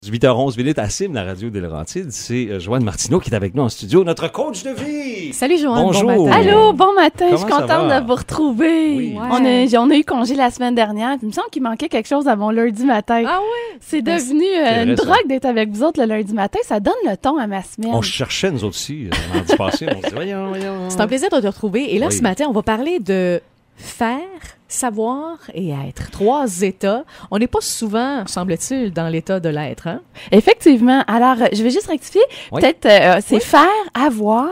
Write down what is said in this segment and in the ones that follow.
8h11 à CIM, la radio des Laurentides. C'est Joanne Martineau qui est avec nous en studio, notre coach de vie. Salut Joanne, bonjour. Bon matin. Allô, bon matin, Comment je suis contente de vous retrouver. Oui. Ouais. On a eu congé la semaine dernière. Il me semble qu'il manquait quelque chose à mon lundi matin. Ah ouais? C'est devenu une drogue d'être avec vous autres le lundi matin. Ça donne le ton à ma semaine. On cherchait, nous autres aussi, mardi passé. On se dit, voyons. C'est un plaisir de te retrouver. Et là, Oui. ce matin, on va parler de faire, savoir et être. 3 états. On n'est pas souvent, semble-t-il, dans l'état de l'être, hein? Effectivement. Alors, je vais juste rectifier. Oui. Peut-être, c'est faire, avoir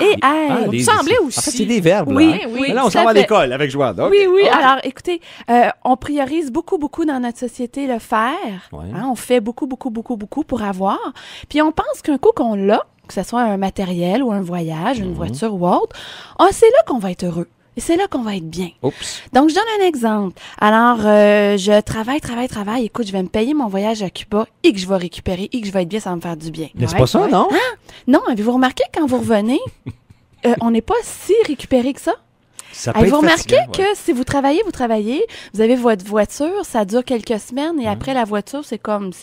et être. Il semblait aussi. En fait, c'est des verbes. Oui, là, hein? oui, Mais là, on tout s'en à va à fait. l'école avec Joanne. OK. Oui, oui. OK. Alors, écoutez, on priorise beaucoup dans notre société le faire. Ouais. Hein, on fait beaucoup pour avoir. Puis on pense qu'un coup qu'on l'a, que ce soit un matériel ou un voyage, une voiture ou autre, c'est là qu'on va être heureux. Et c'est là qu'on va être bien. Oups. Donc, je donne un exemple. Alors, je travaille. Écoute, je vais me payer mon voyage à Cuba et que je vais récupérer et que je vais être bien, ça va me faire du bien. Mais c'est pas ça, non? Non, avez-vous remarqué quand vous revenez, on n'est pas si récupéré que ça? Ça peut Avez-vous être remarqué fatigant, que si vous travaillez, vous avez votre voiture, ça dure quelques semaines et après la voiture, c'est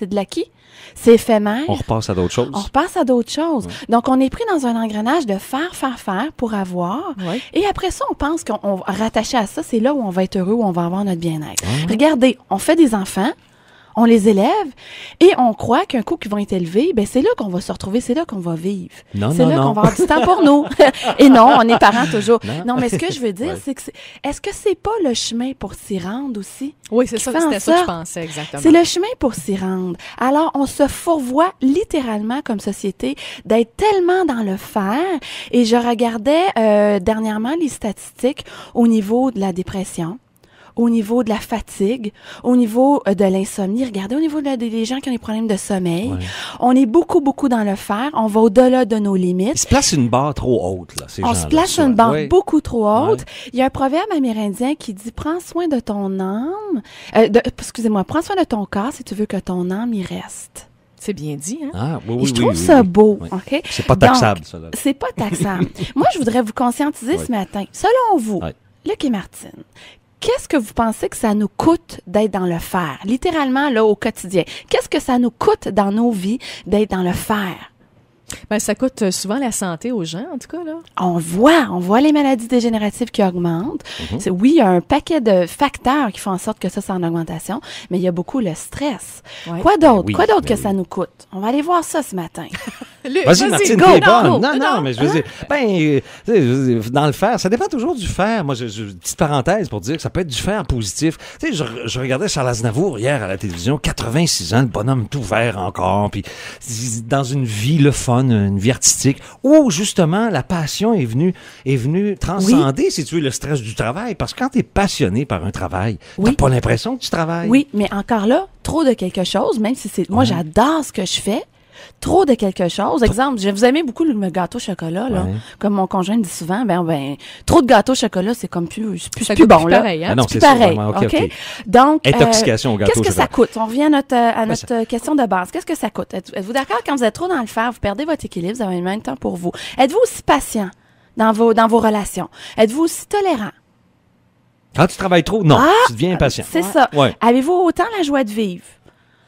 de l'acquis. C'est éphémère. On repasse à d'autres choses. On repasse à d'autres choses. Donc, on est pris dans un engrenage de faire pour avoir. Ouais. Et après ça, on pense qu'on va rattacher à ça, c'est là où on va être heureux, où on va avoir notre bien-être. Regardez, on fait des enfants, on les élève et on croit qu'un coup qu'ils vont être élevés, ben c'est là qu'on va se retrouver, c'est là qu'on va vivre. Non, c'est non, là non. qu'on va avoir du temps pour nous. Et non, on est parents toujours. Non. Non, mais ce que je veux dire, Ouais. c'est que est-ce que c'est pas le chemin pour s'y rendre aussi? Oui, c'est Qui ça, fait en c'était ça que je sorte- pensais exactement. C'est le chemin pour s'y rendre. Alors, on se fourvoie littéralement comme société d'être tellement dans le faire. Et je regardais dernièrement les statistiques au niveau de la dépression, au niveau de la fatigue, au niveau de l'insomnie. Regardez, au niveau des gens qui ont des problèmes de sommeil. Ouais. On est beaucoup dans le faire. On va au-delà de nos Il limites. se place une barre trop haute, là, ces On gens-là, se place souvent. une barre Oui. beaucoup trop haute. Il y a un proverbe amérindien qui dit « Prends soin de ton âme. Prends soin de ton corps si tu veux que ton âme y reste. » C'est bien dit, hein? Ah, oui, Et oui, je trouve oui, ça oui. beau, Oui. OK? C'est pas taxable, ça. Là. C'est pas taxable. Moi, je voudrais vous conscientiser Oui. ce matin. Selon vous, Oui. Luc et Martine, qu'est-ce que vous pensez que ça nous coûte d'être dans le faire? Littéralement, là, au quotidien. Qu'est-ce que ça nous coûte dans nos vies d'être dans le faire? Ben, ça coûte souvent la santé aux gens, en tout cas, là. On voit les maladies dégénératives qui augmentent. Oui, il y a un paquet de facteurs qui font en sorte que ça, c'est en augmentation, mais il y a beaucoup le stress. Ouais. Quoi d'autre? oui, Quoi d'autre ben que ça nous coûte? On va aller voir ça ce matin. Vas-y, Martine, go, t'es go, bonne. go. Non, mais je veux dire, tu sais, dans le faire, ça dépend toujours du faire. Moi, petite parenthèse pour dire que ça peut être du faire positif. Tu sais, je regardais Charles Aznavour hier à la télévision, 86 ans, le bonhomme tout vert encore, puis dans une vie, le fun, une vie artistique, où justement la passion est venue transcender, si tu veux, le stress du travail. Parce que quand tu es passionné par un travail, t'as Oui. pas l'impression que tu travailles. Oui, mais encore là, trop de quelque chose, même si c'est... Moi, j'adore ce que je fais. Trop de quelque chose. Exemple, vous aimez beaucoup le gâteau au chocolat, là. Ouais. Comme mon conjoint dit souvent, trop de gâteau au chocolat, c'est comme plus Ça plus coûte bon, plus là. pareil, hein? Ah non, C'est c'est plus ça, pareil, vraiment. OK, OK? OK. Donc, Intoxication au gâteau qu'est-ce au que ça chocolat. coûte? On revient à notre question de base. Qu'est-ce que ça coûte? Êtes-vous d'accord quand vous êtes trop dans le faire, vous perdez votre équilibre, vous avez moins de temps pour vous? Êtes-vous aussi patient dans vos relations? Êtes-vous aussi tolérant? Quand tu travailles trop, non, Ah, tu deviens impatient. C'est ça. Ouais. Avez-vous autant la joie de vivre?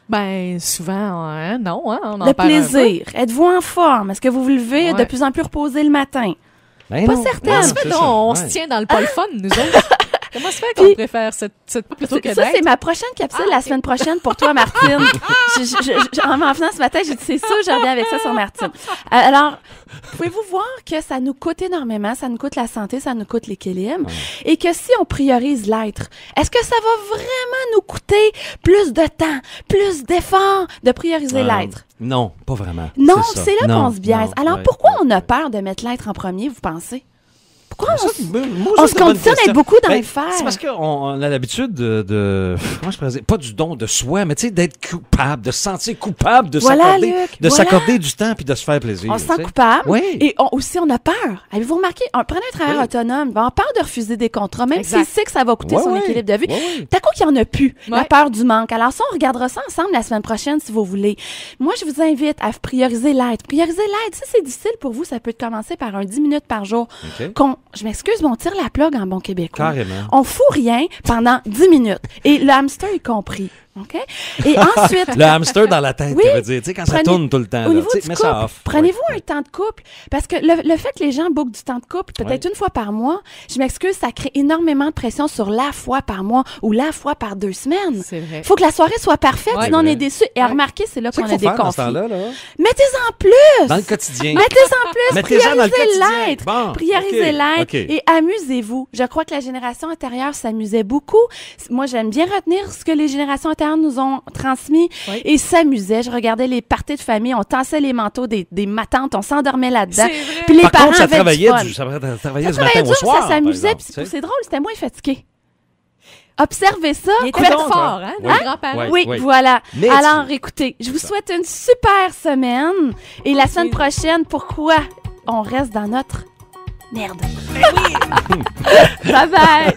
Ben, souvent, hein, non, hein? On en Le parle un peu. plaisir. Êtes-vous en forme? Est-ce que vous vous levez Ouais. de plus en plus reposé le matin? Ben Pas non. certaine. Comment Non, se fait c'est donc? ça. On Ouais. se tient dans le pas le fun, nous autres. Comment se fait qu'on Puis- préfère cette plutôt que Ça, c'est d'être? ma prochaine capsule la semaine prochaine pour toi, Martine. En m'en venant ce matin, j'ai dit, c'est sûr, je reviens avec ça sur Martine. Alors, pouvez-vous voir que ça nous coûte énormément, ça nous coûte la santé, ça nous coûte l'équilibre, et que si on priorise l'être, est-ce que ça va vraiment nous coûter plus de temps, plus d'efforts de prioriser l'être? Non, pas vraiment. Non, ça. c'est là Non, qu'on se biaise. non, Alors, ouais, pourquoi ouais. on a peur de mettre l'être en premier, vous pensez? Pourquoi Ça, moi, on ça, se c'est une bonne conditionne à question. être beaucoup dans Ben, le faire? C'est parce qu'on a l'habitude comment je pourrais dire, pas du don de soi, mais tu sais, d'être coupable, de se sentir coupable, de Voilà, s'accorder, Luc, de voilà. s'accorder du temps puis de se faire plaisir. On se tu sent sais. coupable. Oui. Et aussi, on a peur. Avez-vous remarqué? Prenez un travailleur Oui. autonome. On a peur de refuser des contrats, même Exact. s'il sait que ça va coûter Ouais, son ouais. équilibre de vie. Ouais, ouais. T'as quoi qu'il n'y en a plus? La Ouais. peur du manque. Alors ça, on regardera ça ensemble la semaine prochaine, si vous voulez. Moi, je vous invite à prioriser l'aide. Prioriser l'aide, si c'est difficile pour vous, ça peut commencer par 10 minutes par jour. OK. Je m'excuse, mais on tire la plug en bon québécois. Carrément. On fout rien pendant 10 minutes. Et le hamster y compris. OK? Et ensuite... Le hamster dans la tête, Oui. tu veux dire. Tu sais, quand ça tourne tout le temps. Au là, niveau tu sais, du mets couple, ça off. prenez-vous Ouais. un temps de couple. Parce que le fait que les gens bookent du temps de couple, peut-être une fois par mois, je m'excuse, ça crée énormément de pression sur la fois par mois ou la fois par 2 semaines. C'est vrai. Faut que la soirée soit parfaite, Ouais. sinon on Ouais. est déçus. Et à Ouais. remarquer, c'est là C'est qu'on ça a qu'il faut des faire dans ce conflits. temps-là. Là. Mettez-en plus! Dans le quotidien. Mettez-en plus! Mettez-en dans le Priorisez quotidien. l'être! Bon, Priorisez OK, l'être OK. et amusez-vous. Je crois que la génération antérieure s'amusait beaucoup. Moi, j'aime bien retenir ce que les générations antérieures nous ont transmis Oui. et s'amusaient. Je regardais les parties de famille, on tassait les manteaux des matantes, on s'endormait là-dedans. C'est vrai. Puis les Par parents contre, ça avaient travaillait, du fun. ça travaillait Ça du matin travaillait au dur, soir. ça par s'amusait, exemple, puis tu sais. c'est drôle, c'était moins fatigué. Observez ça. Il était Coudonc, fort, hein, nos Ouais. grands-parents. Ouais. Oui, voilà. Mais Alors, tu- écoutez, je vous souhaite une super semaine. Et la semaine Oui. prochaine, pourquoi on reste dans notre merde? Bye bye!